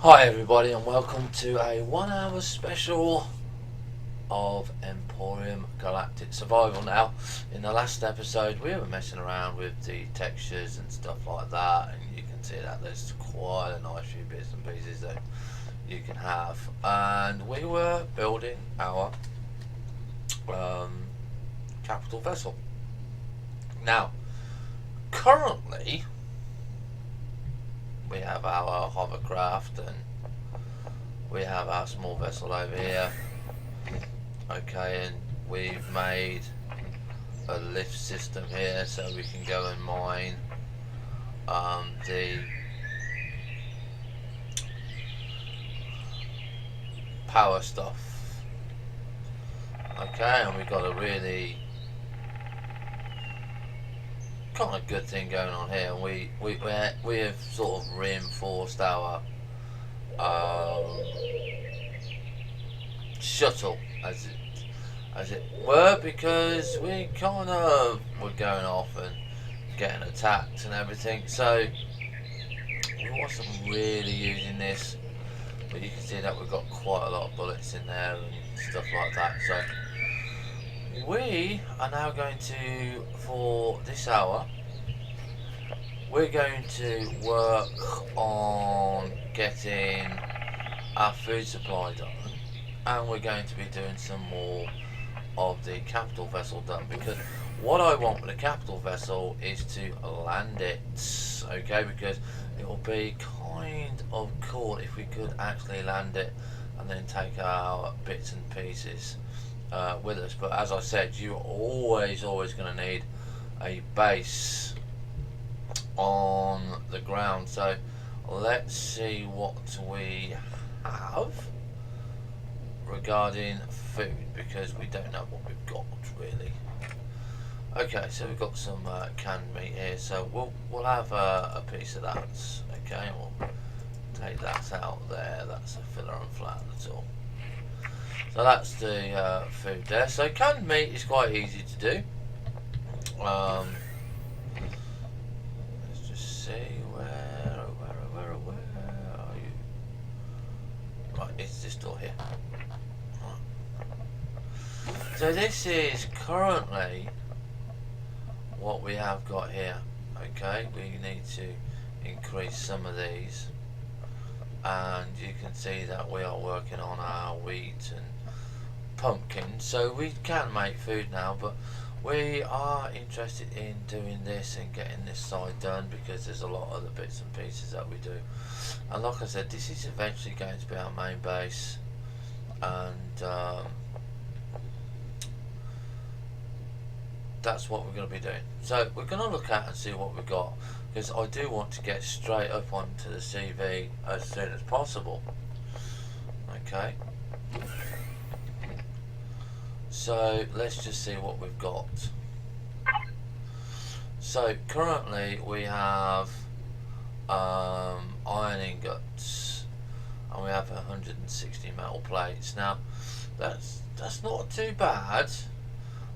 Hi everybody and welcome to a 1 hour special of Empyrion Galactic Survival. Now, in the last episode we were messing around with the textures and stuff like that, and you can see that there's quite a nice few bits and pieces that you can have, and we were building our capital vessel. Now, currently we have our hovercraft and we have our small vessel over here. Okay, and we've made a lift system here so we can go and mine the power stuff. Okay, and we've got a really kind of good thing going on here. We have sort of reinforced our shuttle as it were, because we kind of were going off and getting attacked and everything, so we wasn't really using this, but you can see that we've got quite a lot of bullets in there and stuff like that. So we are now going to, for this hour, we're going to work on getting our food supply done, and we're going to be doing some more of the capital vessel done, because what I want with the capital vessel is to land it, okay, because it will be kind of cool if we could actually land it and then take our bits and pieces with us. But as I said, you're always going to need a base on the ground. So let's see what we have regarding food, because we don't know what we've got really. Okay, so we've got some canned meat here, so we'll have a piece of that. Okay, we'll take that out there. That's a filler and flat, that's all. So that's the food there. So canned meat is quite easy to do. Let's just see where are you? Right, it's this door here. So this is currently what we have got here. Okay, we need to increase some of these, and you can see that we are working on our wheat and pumpkin, so we can make food now, but we are interested in doing this and getting this side done, because there's a lot of the bits and pieces that we do. And like I said, this is eventually going to be our main base, and that's what we're going to be doing. So we're going to look at and see what we've got, because I do want to get straight up onto the CV as soon as possible. Okay, so let's just see what we've got. So currently we have iron ingots, and we have 160 metal plates. Now that's not too bad,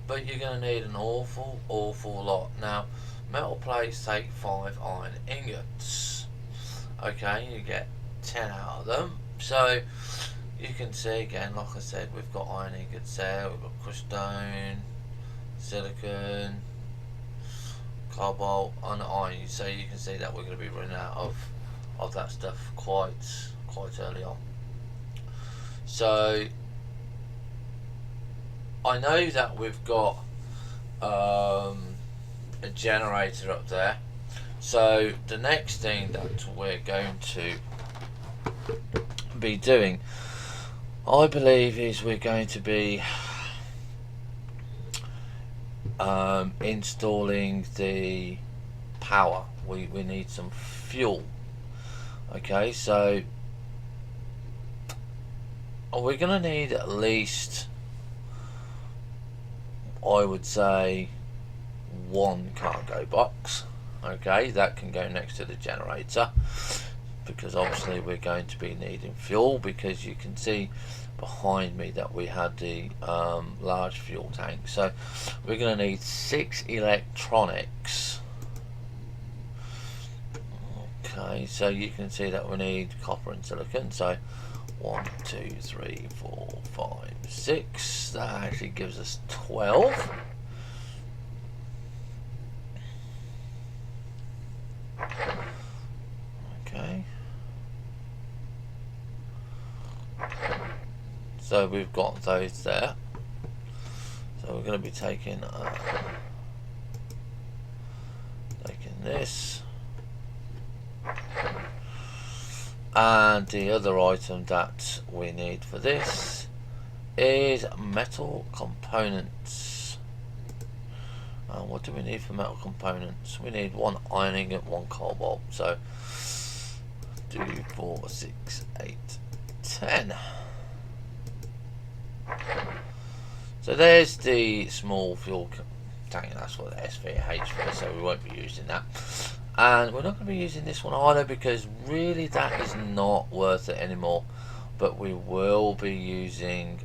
but you're going to need an awful lot. Now, metal plates take 5 iron ingots. Okay, you get 10 out of them. So you can see again, like I said, we've got iron ingots there, we've got crushed stone, silicon, cobalt, and iron. So you can see that we're going to be running out of that stuff quite early on. So I know that we've got a generator up there, so the next thing that we're going to be doing, I believe, is we're going to be installing the power. We need some fuel. Okay, so we're going to need at least, I would say, 1 cargo box. Okay, that can go next to the generator, because obviously we're going to be needing fuel, because you can see behind me that we had the large fuel tank. So we're going to need 6 electronics. Okay, so you can see that we need copper and silicon. So 1, 2, 3, 4, 5, 6. That actually gives us 12. Okay. So we've got those there. So we're going to be taking this. And the other item that we need for this is metal components. What do we need for metal components? We need 1 iron ingot, 1 cobalt. So 2, 4, 6, 8, 10. So there's the small fuel tank. That's what the SVH is, so we won't be using that. And we're not going to be using this one either, because really that is not worth it anymore. But we will be using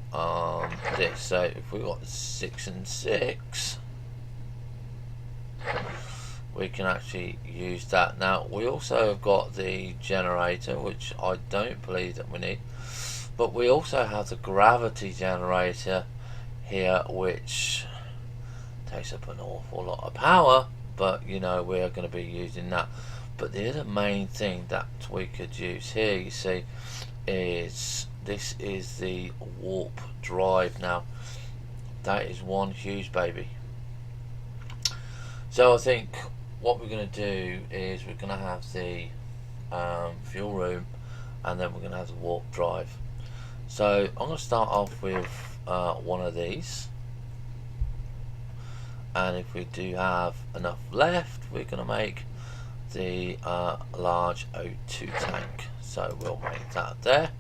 this. So if we got 6 and 6, we can actually use that. Now we also have got the generator, which I don't believe that we need, but we also have the gravity generator here, which takes up an awful lot of power, but you know, we are going to be using that. But the other main thing that we could use here, you see, is this is the warp drive. Now that is one huge baby. So I think what we're going to do is we're going to have the fuel room, and then we're going to have the warp drive. So I'm going to start off with one of these, and if we do have enough left, we're going to make the large O2 tank. So we'll make that there.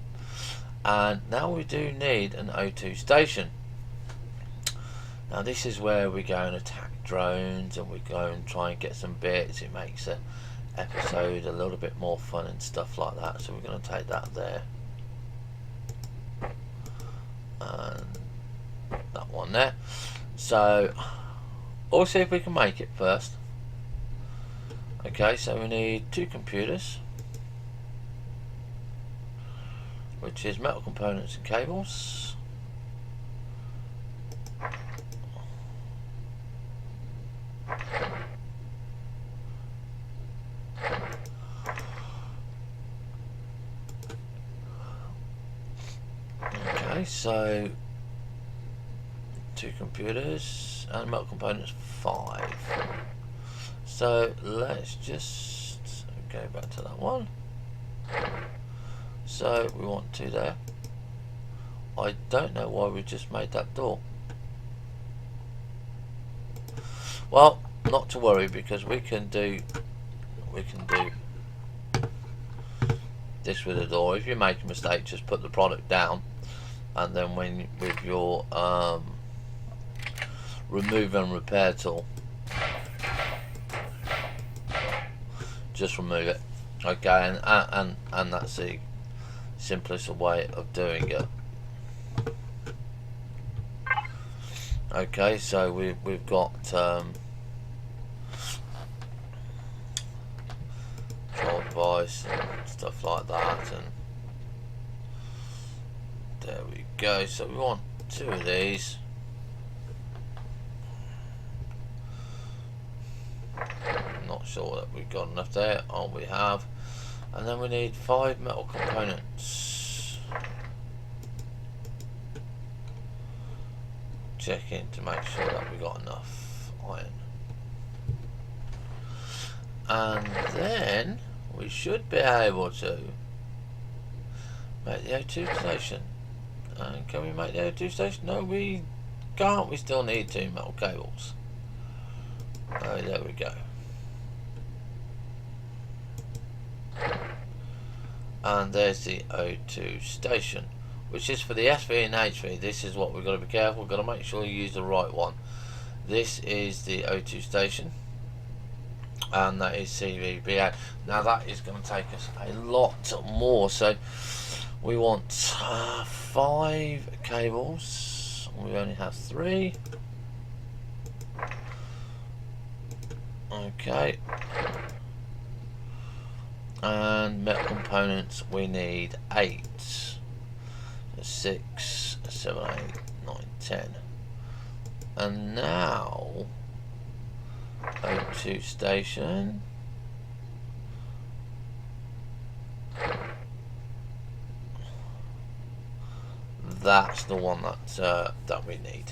And now we do need an O2 station. Now this is where we go and attack drones, and we go and try and get some bits. It makes the episode a little bit more fun and stuff like that. So we're going to take that there, and that one there. So we'll see if we can make it first. Okay, so we need 2 computers, which is metal components and cables. Okay, so 2 computers and metal components 5. So let's just go back to that one. So we want 2 there. I don't know why we just made that door. Well, not to worry, because we can do this with a door. If you make a mistake, just put the product down, and then when with your remove and repair tool, just remove it. Okay, and that's the simplest way of doing it. Okay, so we've got control device and stuff like that, and there we go. So we want 2 of these. Not sure that we've got enough there. Oh, we have. And then we need 5 metal components. Checking to make sure that we got enough iron. And then we should be able to make the O2 station. And can we make the O2 station? No, we can't. We still need 2 metal cables. Oh, there we go. And there's the O2 station, which is for the SV and HV. This is what we've got to be careful. We've got to make sure you use the right one. This is the O2 station, and that is CVBA. Now that is going to take us a lot more. So we want 5 cables. We only have 3. Okay. And metal components, we need 8. 6, 7, 8, 9, 10. And now O2 station. That's the one that we need.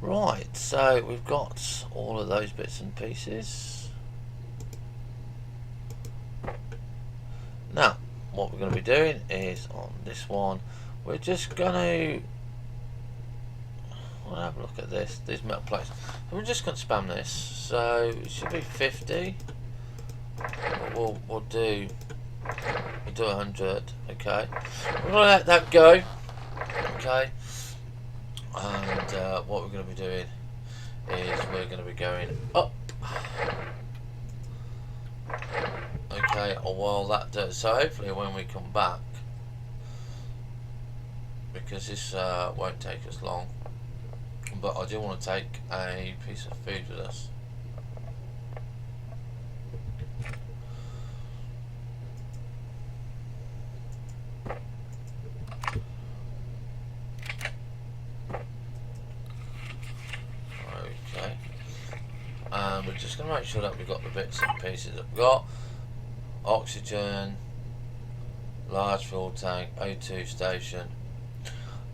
Right, so we've got all of those bits and pieces. Now, what we're going to be doing is on this one, we're just going to have a look at these metal plates. So we're just going to spam this. So it should be 50. But we'll do 100. Okay, we're going to let that go. Okay. And what we're going to be doing is we're going to be going up. Okay, while that does, so hopefully when we come back, because this won't take us long, but I do want to take a piece of food with us. We're just going to make sure that we've got the bits and pieces that we've got. Oxygen, large fuel tank, O2 station,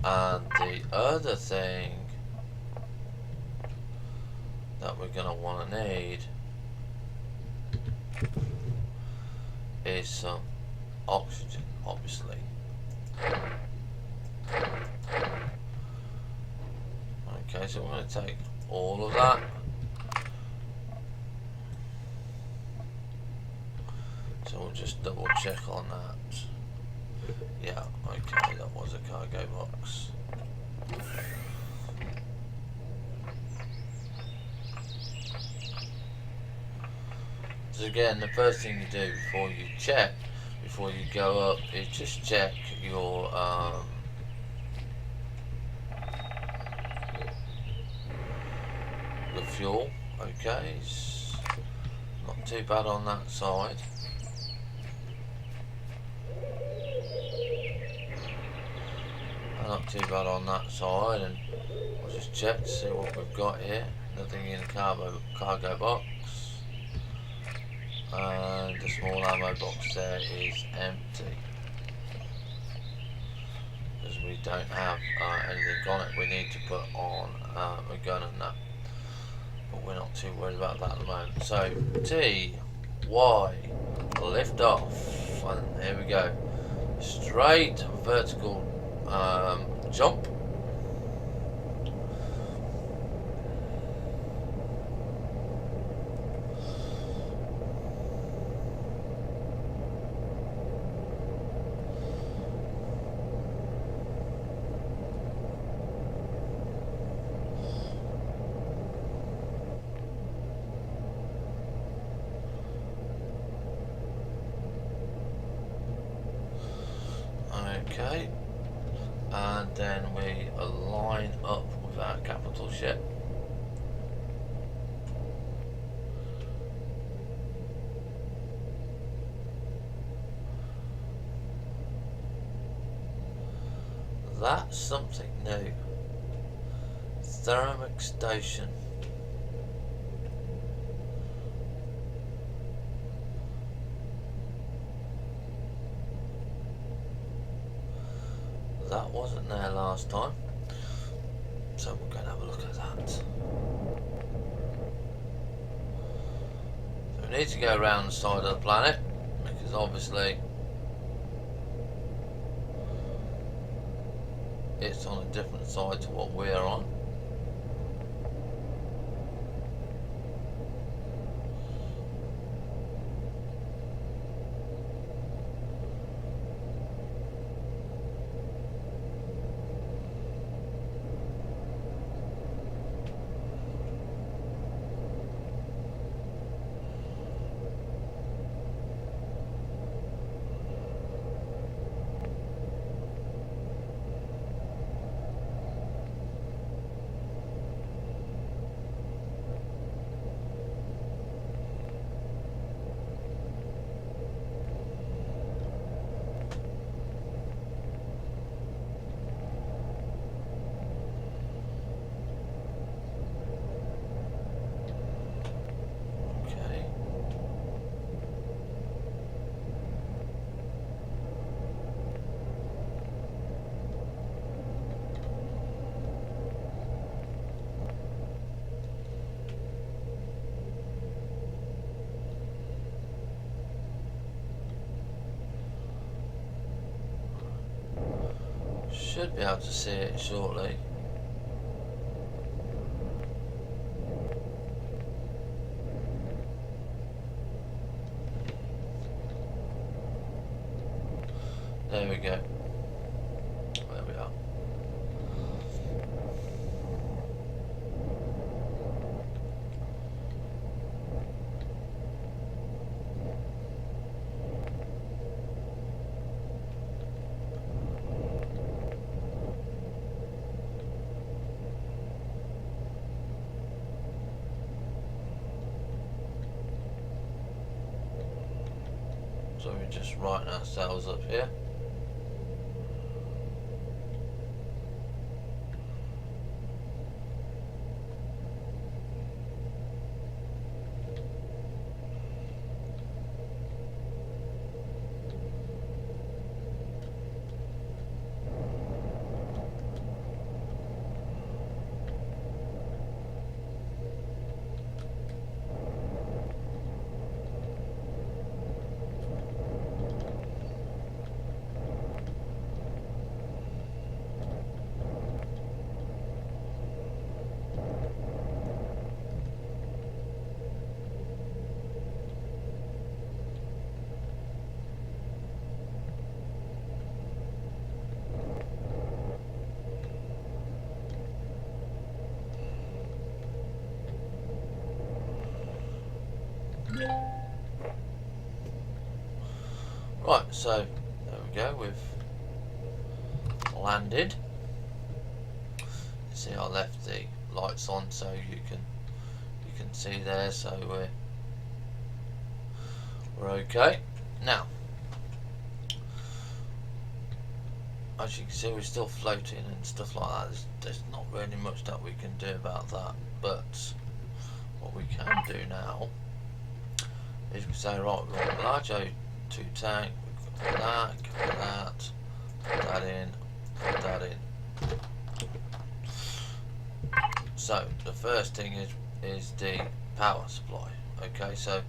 and the other thing that we're going to want to need is some oxygen, obviously. Okay, so we're going to take all of that. So we'll just double check on that. Yeah, okay, that was a cargo box. So again, the first thing you do before you go up, is just check your the fuel. Okay, it's not too bad on that side. Not too bad on that side, and we'll just check to see what we've got here. Nothing in the cargo box, and the small ammo box there is empty because we don't have anything on it. We need to put on a gun and that, but we're not too worried about that at the moment. So T, Y, lift off, and here we go, straight vertical jump. Okay. And then we align up with our capital ship. That's something new. Thermic station. That wasn't there last time, so we're going to have a look at that. So we need to go around the side of the planet, because obviously it's on a different side to what we're on. Should be able to see it shortly. There we go. There we are. So we're just writing ourselves up here. Right, so there we go, we've landed. You see I left the lights on so you can see there, so we're okay. Now, as you can see, we're still floating and stuff like that. There's not really much that we can do about that, but what we can do now is we say, right, we've got a large O2 tank, we've got that, put that in, put that in. So the first thing is the power supply. Okay, so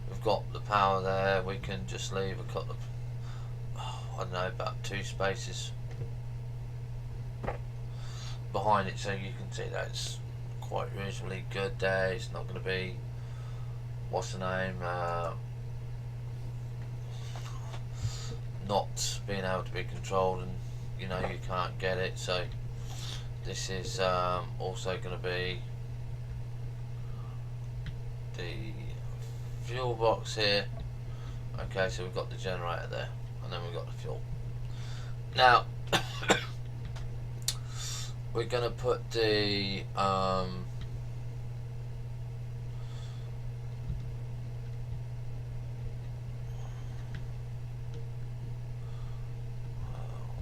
we've got the power there. We can just leave a couple of, I don't know, about 2 spaces behind it, so you can see that it's quite reasonably good there. It's not going to be, what's the name, not being able to be controlled, and you know you can't get it. So this is also going to be the fuel box here. Okay, so we've got the generator there, and then we've got the fuel. Now we're going to put the I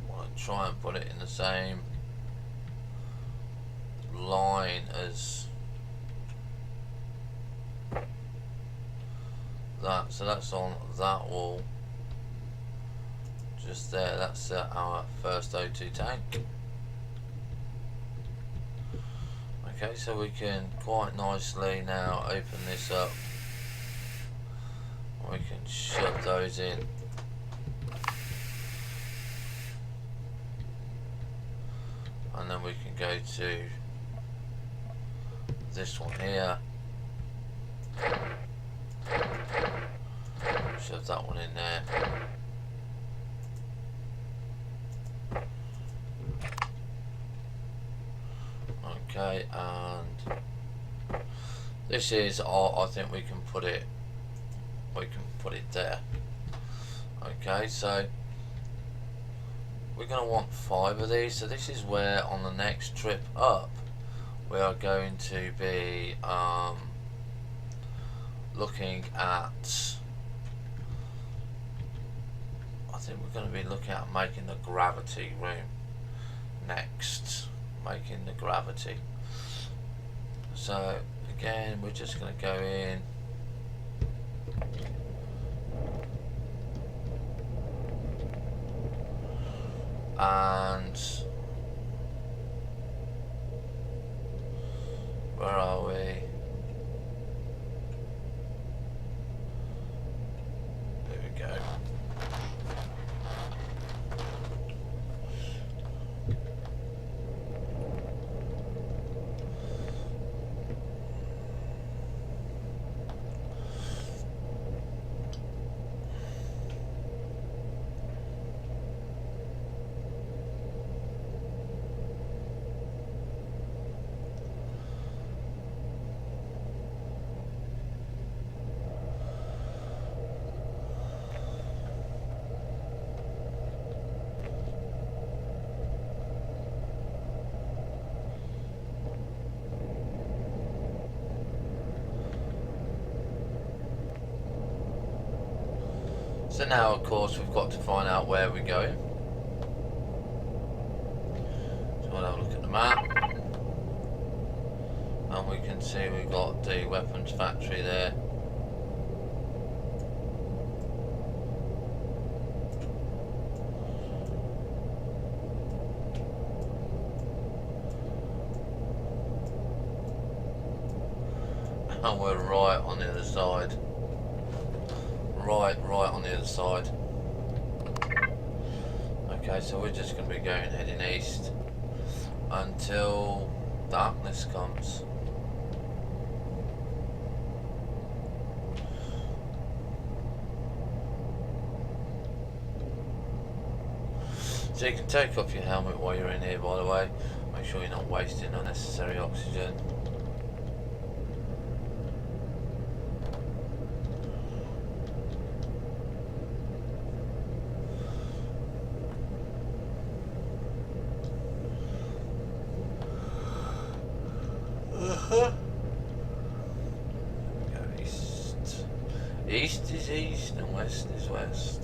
want to try and put it in the same line as that, so that's on that wall just there. That's our first O2 tank. Okay, so we can quite nicely now open this up. We can shove those in. And then we can go to this one here. Shove that one in there. Okay, and this is, I think we can put it there. Okay, so we're going to want 5 of these. So this is where on the next trip up we are going to be looking at, I think we're going to be looking at making the gravity room next. Making the gravity. So again, we're just going to go in. And where are we? There we go. So now, of course, we've got to find out where we're going. So we'll have a look at the map. And we can see we've got the weapons factory there. And we're right on the other side. Right on the other side. Okay, so we're just going to be going heading east until darkness comes. So you can take off your helmet while you're in here, by the way. Make sure you're not wasting unnecessary oxygen. Go east. East is east and west is west.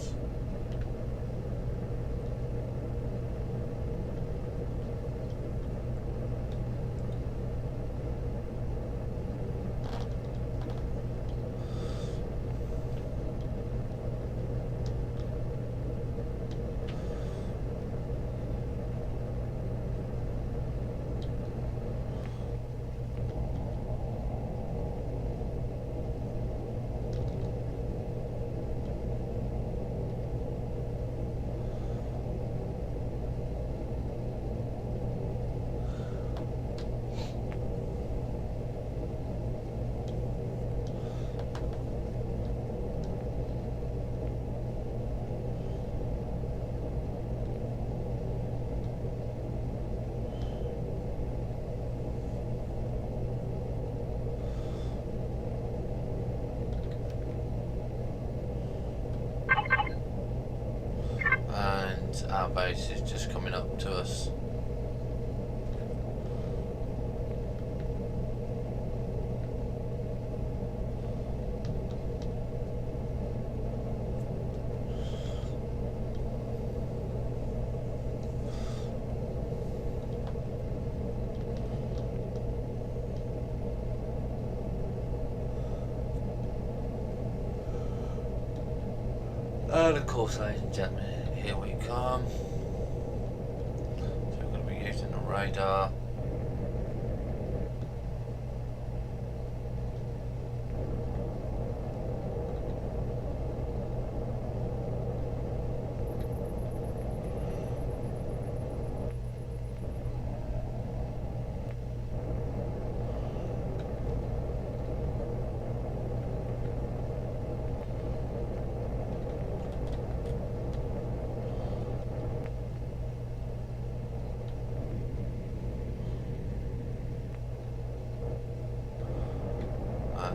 Our base is just coming up to us. And of course, ladies and gentlemen, here we come. So we're going to be using the radar.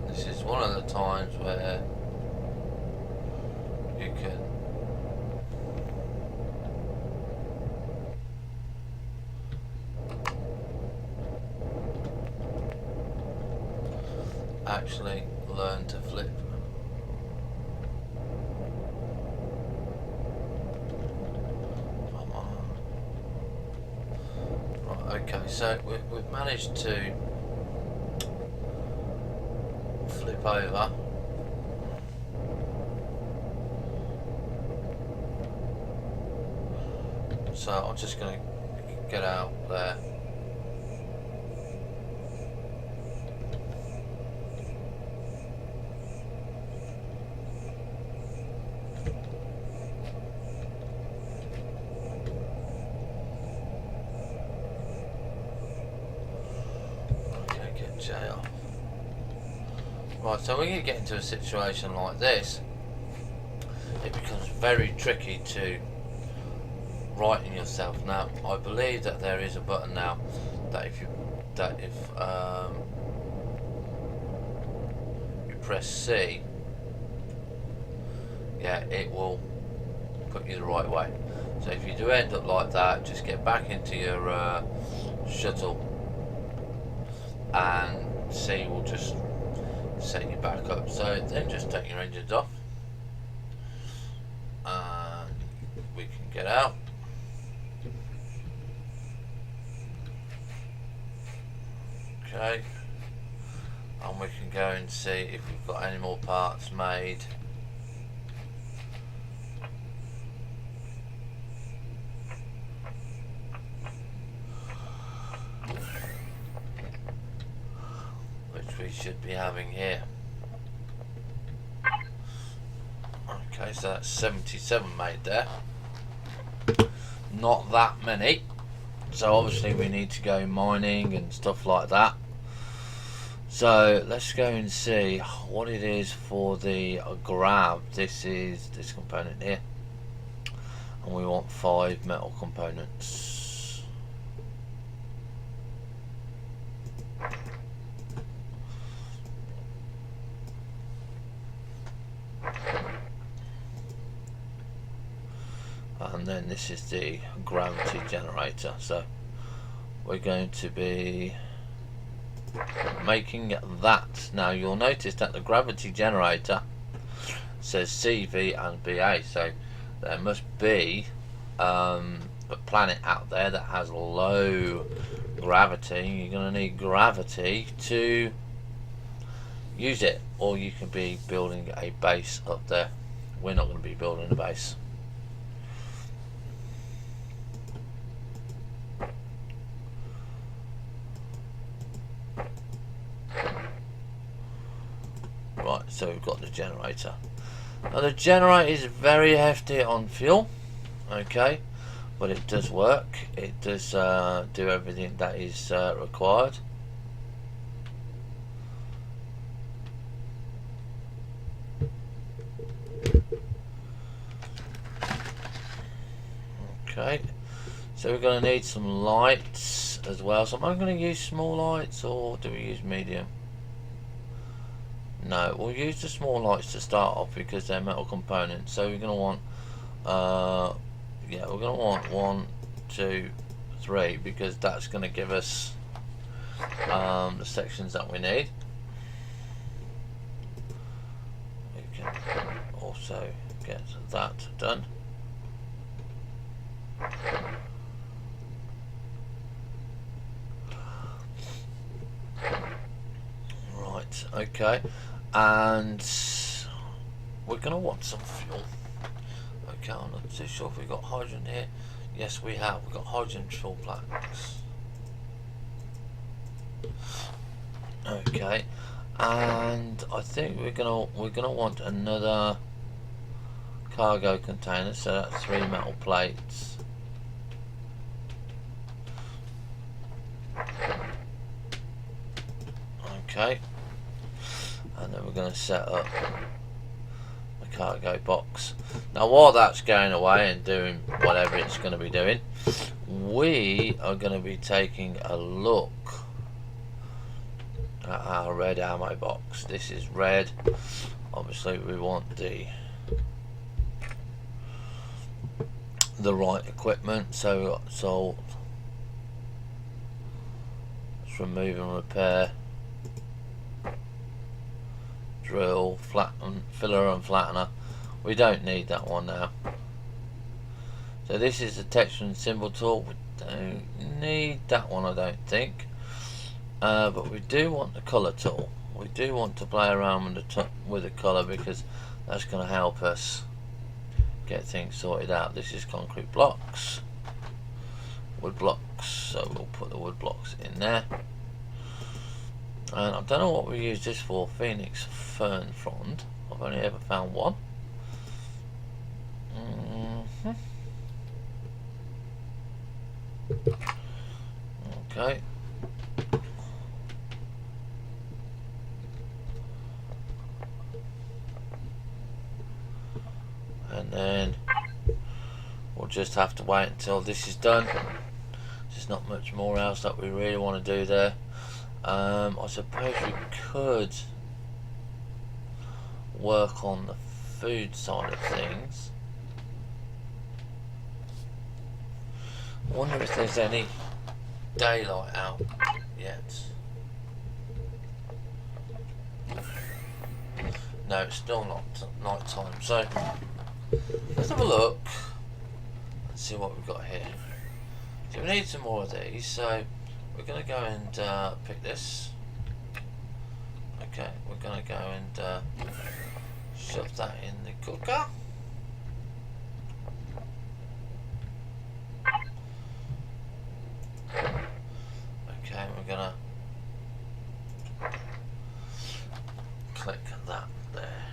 This is one of the times where you can actually learn to flip. Come on. Right, okay, so we've managed to flip over. So I'm just going to get out there. Okay, get J off. Right, so when you get into a situation like this, it becomes very tricky to righten yourself. Now, I believe that there is a button now that if you press C, yeah, it will put you the right way. So if you do end up like that, just get back into your shuttle, and C will just set you back up. So then just take your engines off, we can get out. Okay, and we can go and see if we've got any more parts made. Which we should be having here. Okay, so that's 77 made there. Not that many. So obviously we need to go mining and stuff like that. So let's go and see what it is for the grab. This is this component here. And we want 5 metal components. And then this is the gravity generator, so we're going to be making that. Now you'll notice that the gravity generator says CV and BA, so there must be a planet out there that has low gravity. You're going to need gravity to use it, or you can be building a base up there. We're not going to be building a base. Right, so we've got the generator. Now the generator is very hefty on fuel, okay, but it does work. It does do everything that is required. Okay, so we're going to need some lights as well. So am I going to use small lights, or do we use medium? No, we'll use the small lights to start off because they're metal components. So we're going to want, yeah, we're going to want 1, 2, 3 because that's going to give us the sections that we need. We can also get that done. Right, okay, and we're going to want some fuel. Okay, I'm not too sure if we've got hydrogen here. Yes, we have. We've got hydrogen fuel planks. Okay, and I think we're gonna want another cargo container. So that's 3 metal plates. Okay, and then we're going to set up the cargo box. Now while that's going away and doing whatever it's going to be doing, we are going to be taking a look at our red ammo box. This is red. Obviously we want the right equipment, so we've got salt, let's remove and repair, drill, flatten, filler and flattener. We don't need that one now. So this is the texture and symbol tool. We don't need that one, I don't think, but we do want the color tool. We do want to play around with the color because that's going to help us get things sorted out. This is concrete blocks, wood blocks, so we'll put the wood blocks in there. And I don't know what we use this for. Phoenix fern frond. I've only ever found one. Okay. And then we'll just have to wait until this is done. There's not much more else that we really want to do there. I suppose we could work on the food side of things. I wonder if there's any daylight out yet. No, it's still not night time, so let's have a look let's see what we've got here. So we need some more of these, so we're going to go and pick this. Okay, we're going to go and shove that in the cooker. Okay, we're going to click that there.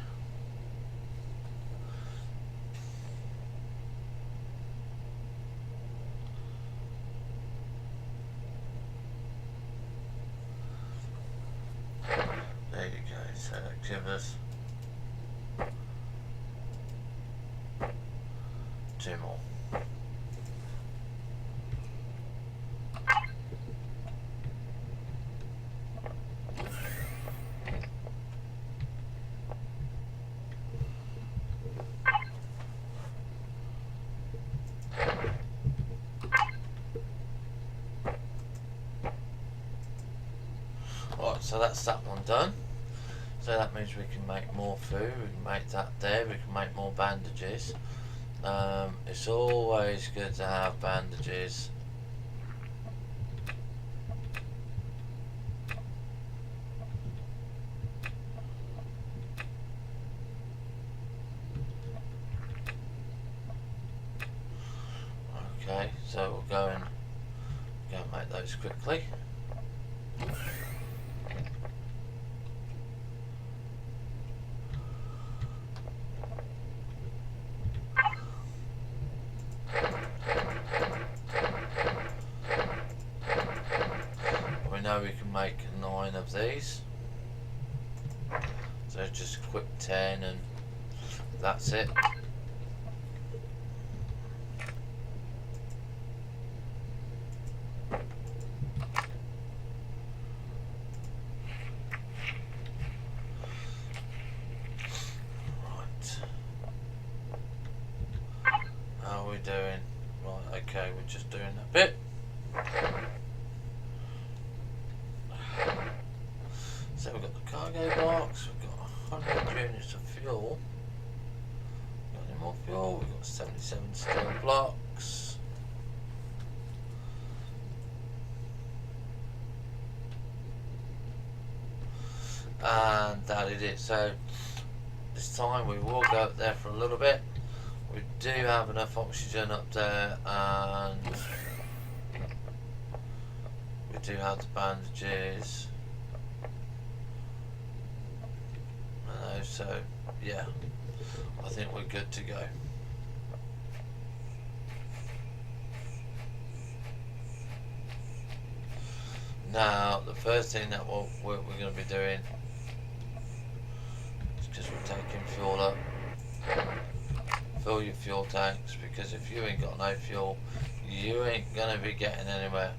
There you go, so that gives us 2 more. Right, so that's that one done. So that means we can make more food, we can make that there, we can make more bandages. It's always good to have bandages. Okay, so we'll go and make those quickly. We know we can make 9 of these. So just a quick 10 and that's it. How are we doing? Right, okay, we're just doing a bit. So we've got the cargo box, we've got 100 units of fuel. Got any more fuel? We've got 77 steel blocks. And that is it. So this time we will go up there for a little bit. We do have enough oxygen up there, and we do have the bandages. So yeah, I think we're good to go. Now the first thing that we're going to be doing is, because we're taking fuel up, fill your fuel tanks, because if you ain't got no fuel, you ain't going to be getting anywhere.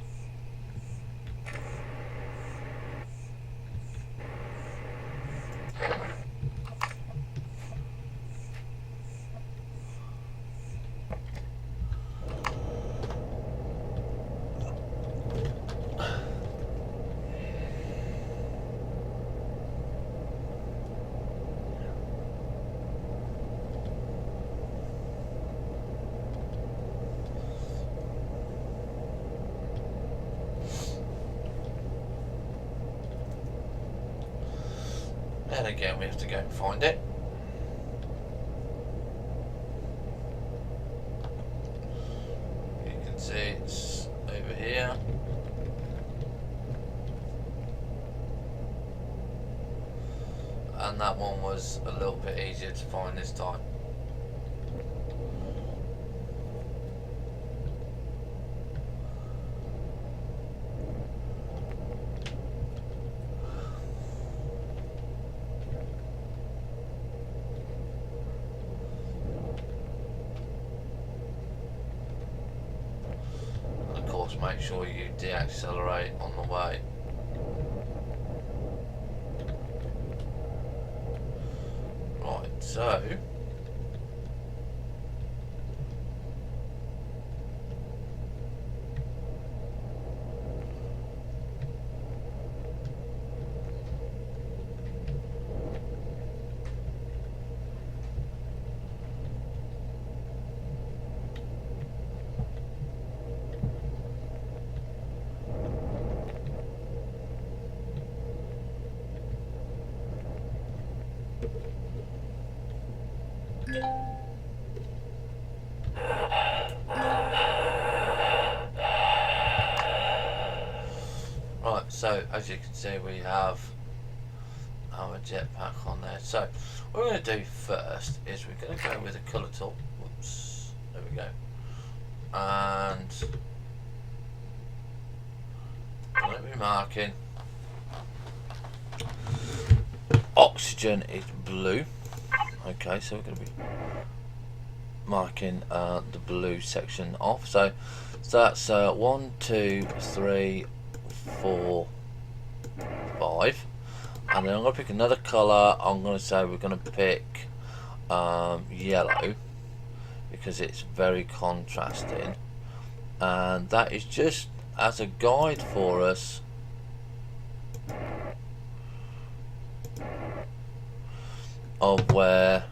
And again, we have to go and find it. You can see it's over here. And that one was a little bit easier to find this time. Make sure you de-accelerate on the way. Right, so Right, so as you can see, we have our jetpack on there. So what we're going to do first is we're going to go with a colour tool. Whoops, there we go. And I'm going to be marking oxygen is blue. Okay, so we're going to be marking the blue section off. So that's 1, 2, 3, 4, 5. And then I'm going to pick another colour. I'm going to say we're going to pick yellow because it's very contrasting, and that is just as a guide for us of where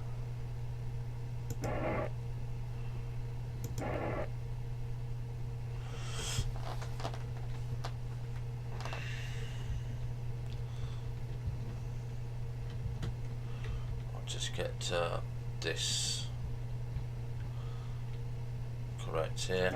I'll just get this correct here.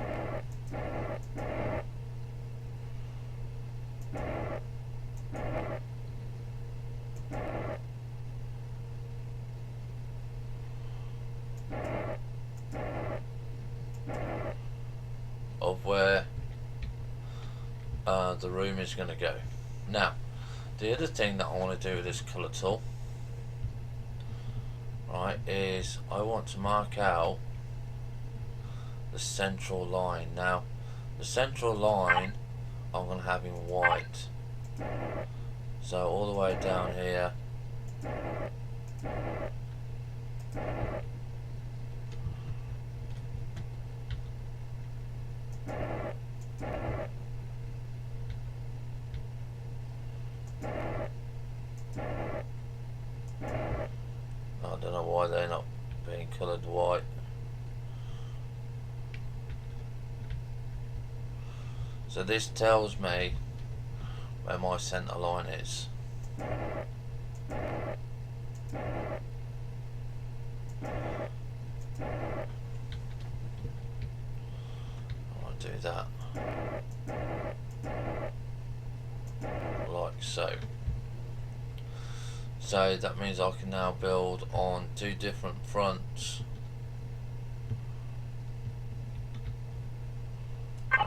Of where the room is going to go. Now, the other thing that I want to do with this colour tool, right, is I want to mark out the central line. Now, the central line I'm going to have in white. So all the way down here. I don't know why they're not being coloured white. So this tells me where my centre line is. I'll do that like so. So that means I can now build on 2 different fronts.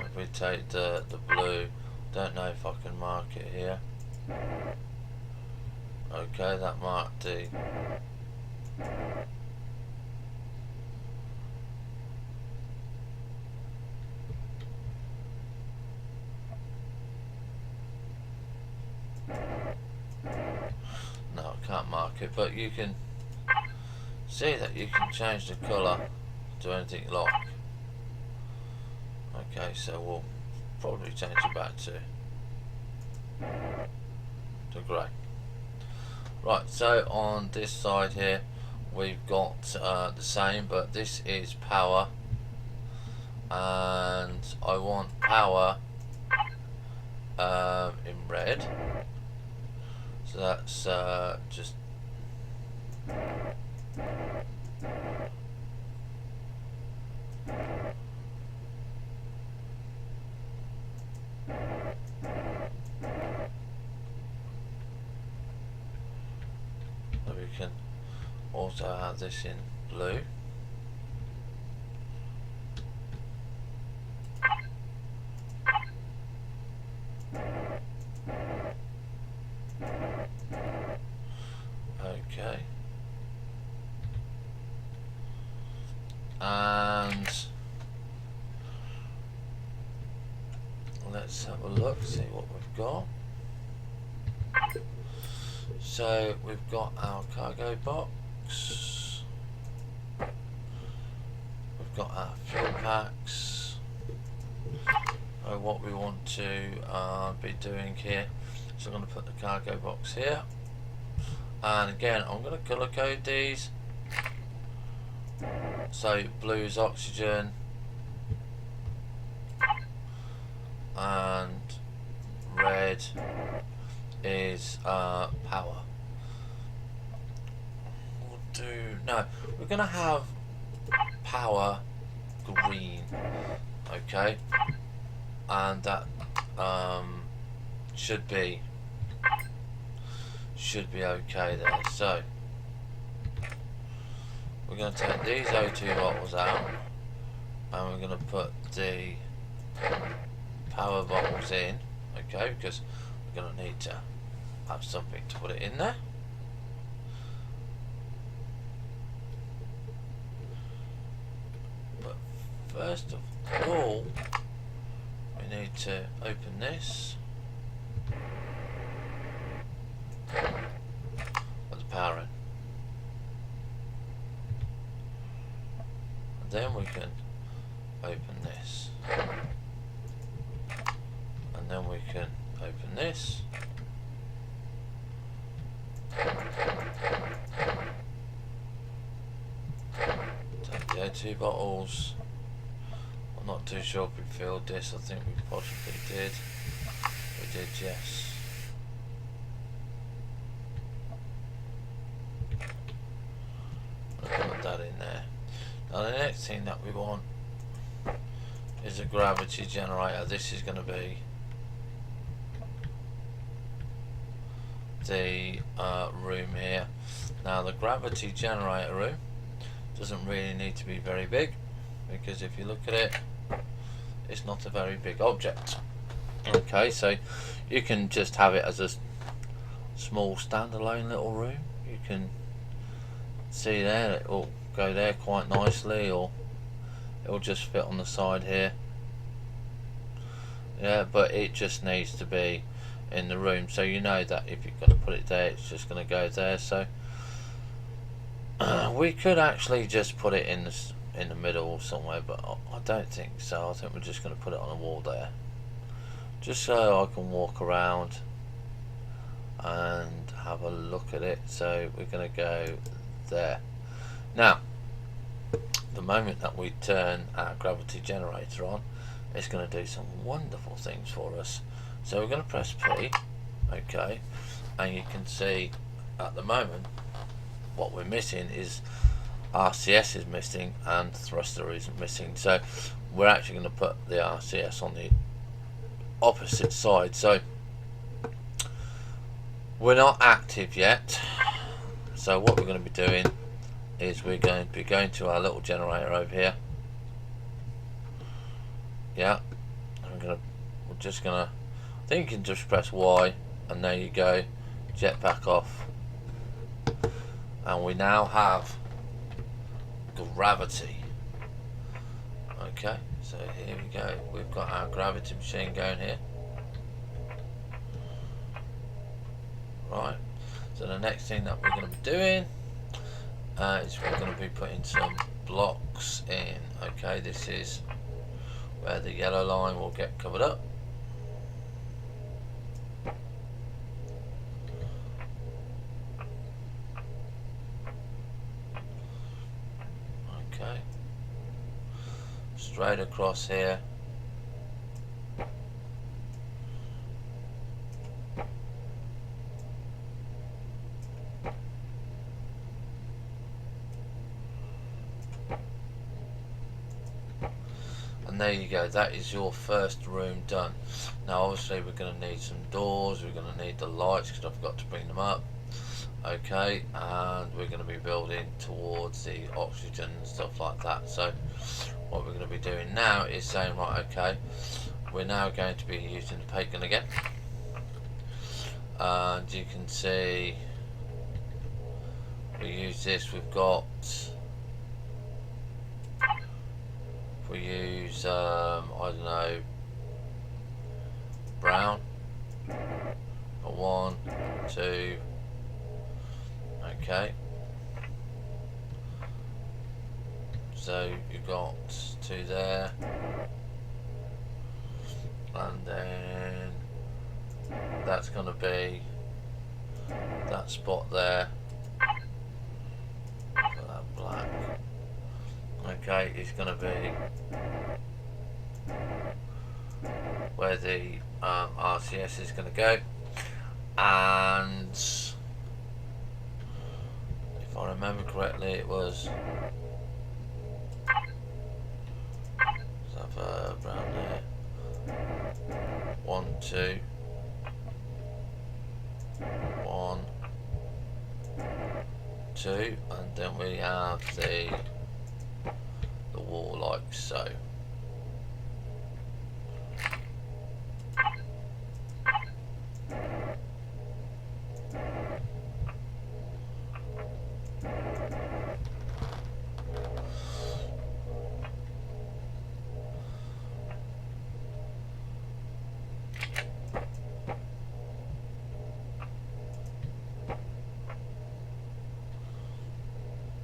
If we take the blue, don't know if I can mark it here. Okay, that marked the no, I can't mark it, but you can see that you can change the colour to anything you like. Okay, so we'll probably change it back to grey. Right, so on this side here we've got the same, but this is power, and I want power in red. So that's just we can also have this in blue. Okay, and let's have a look, see what we've got. So we've got our cargo box, we've got our fuel packs, what we want to be doing here. So I'm going to put the cargo box here, and again I'm going to colour code these. So blue is oxygen and red is power. We'll do no, we're going to have power green, okay, and that should be okay there. So we're going to take these O2 bottles out, and we're going to put the power bottles in, okay, because we're going to need to have something to put it in there. But first of all, we need to open this. Put the power in. And then we can open this. And then we can open this. Take the O2 bottles. I'm not too sure if we filled this. I think we possibly did. We did, yes. I'll put that in there. Now the next thing that we want is a gravity generator. This is going to be the room here. Now the gravity generator room doesn't really need to be very big, because if you look at it, it's not a very big object. Okay, so you can just have it as a small standalone little room. You can see there, it will go there quite nicely, or it will just fit on the side here. Yeah, but it just needs to be in the room, so you know that if you're going to put it there, it's just going to go there. So we could actually just put it in the middle somewhere, but I don't think so. I think we're just going to put it on a wall there, just so I can walk around and have a look at it. So we're going to go there. Now the moment that we turn our gravity generator on, it's going to do some wonderful things for us. So we're going to press P, okay, and you can see at the moment what we're missing is RCS is missing and thruster isn't missing. So we're actually going to put the RCS on the opposite side. So we're not active yet. So what we're going to be doing is we're going to be going to our little generator over here. Yeah, we're just gonna, I think you can just press Y, and there you go, jetpack off, and we now have gravity. Okay, so here we go, we've got our gravity machine going here. Right, so the next thing that we're going to be doing is we're going to be putting some blocks in. Okay, this is where the yellow line will get covered up. Okay, straight across here. And there you go, that is your first room done. Now obviously we're going to need some doors, we're going to need the lights because I forgot to bring them up. Okay, and we're going to be building towards the oxygen and stuff like that. So what we're going to be doing now is saying, right, okay, we're now going to be using the paint gun again. And you can see we use this, we've got, we use I don't know, brown, 1, 2, okay, so you've got 2 there, and then that's going to be that spot there, for that black. Okay, it's going to be where the RCS is going to go, and if I remember correctly, it was around there. 1, 2, 1, 2, and then we have the wall like so.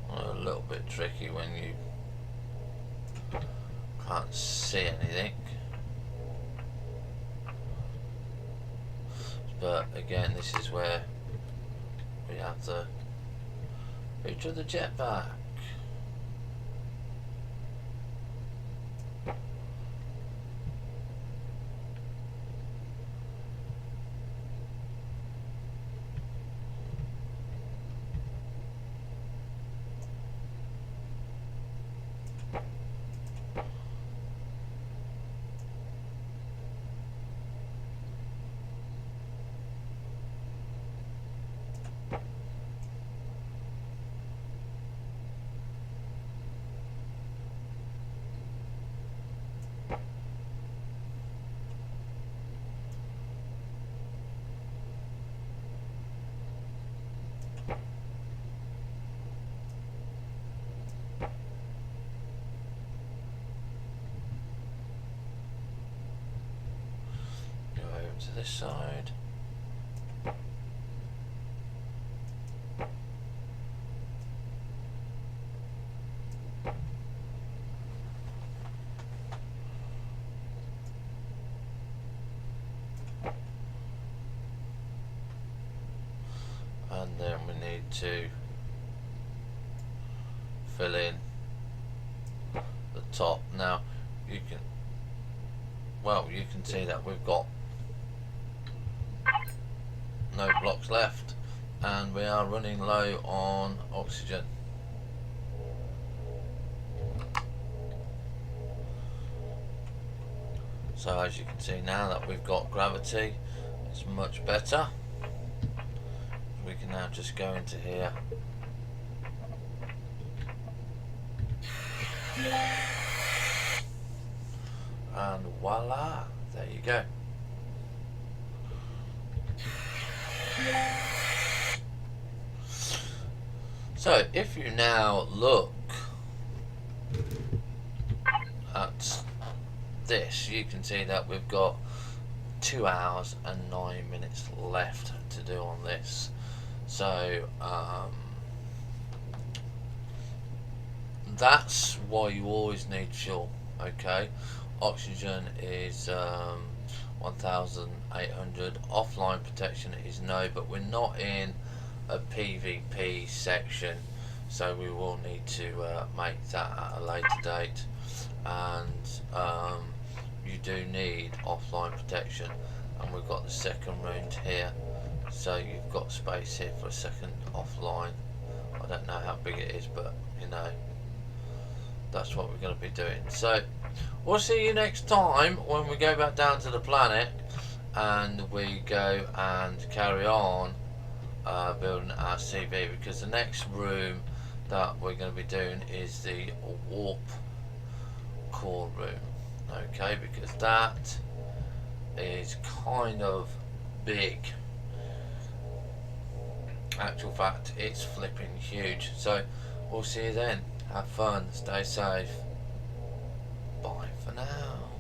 A little bit tricky when you can't see anything, but again, this is where we have the feature of the jetpack. To this side. And then we need to fill in the top. Now you can see that we've got no blocks left and we are running low on oxygen. So as you can see now that we've got gravity, it's much better. We can now just go into here and voila, there you go. So if you now look at this, you can see that we've got 2 hours and 9 minutes left to do on this. So that's why you always need fuel. Okay, oxygen is 1,800. Offline protection is no, but we're not in a PvP section, so we will need to make that at a later date. And you do need offline protection, and we've got the second round here, so you've got space here for a second offline. I don't know how big it is, but you know, that's what we're going to be doing. So we'll see you next time when we go back down to the planet and we go and carry on building our CV, because the next room that we're going to be doing is the warp core room. Okay, because that is kind of big. Actual fact, it's flipping huge. So we'll see you then. Have fun, stay safe. Bye for now.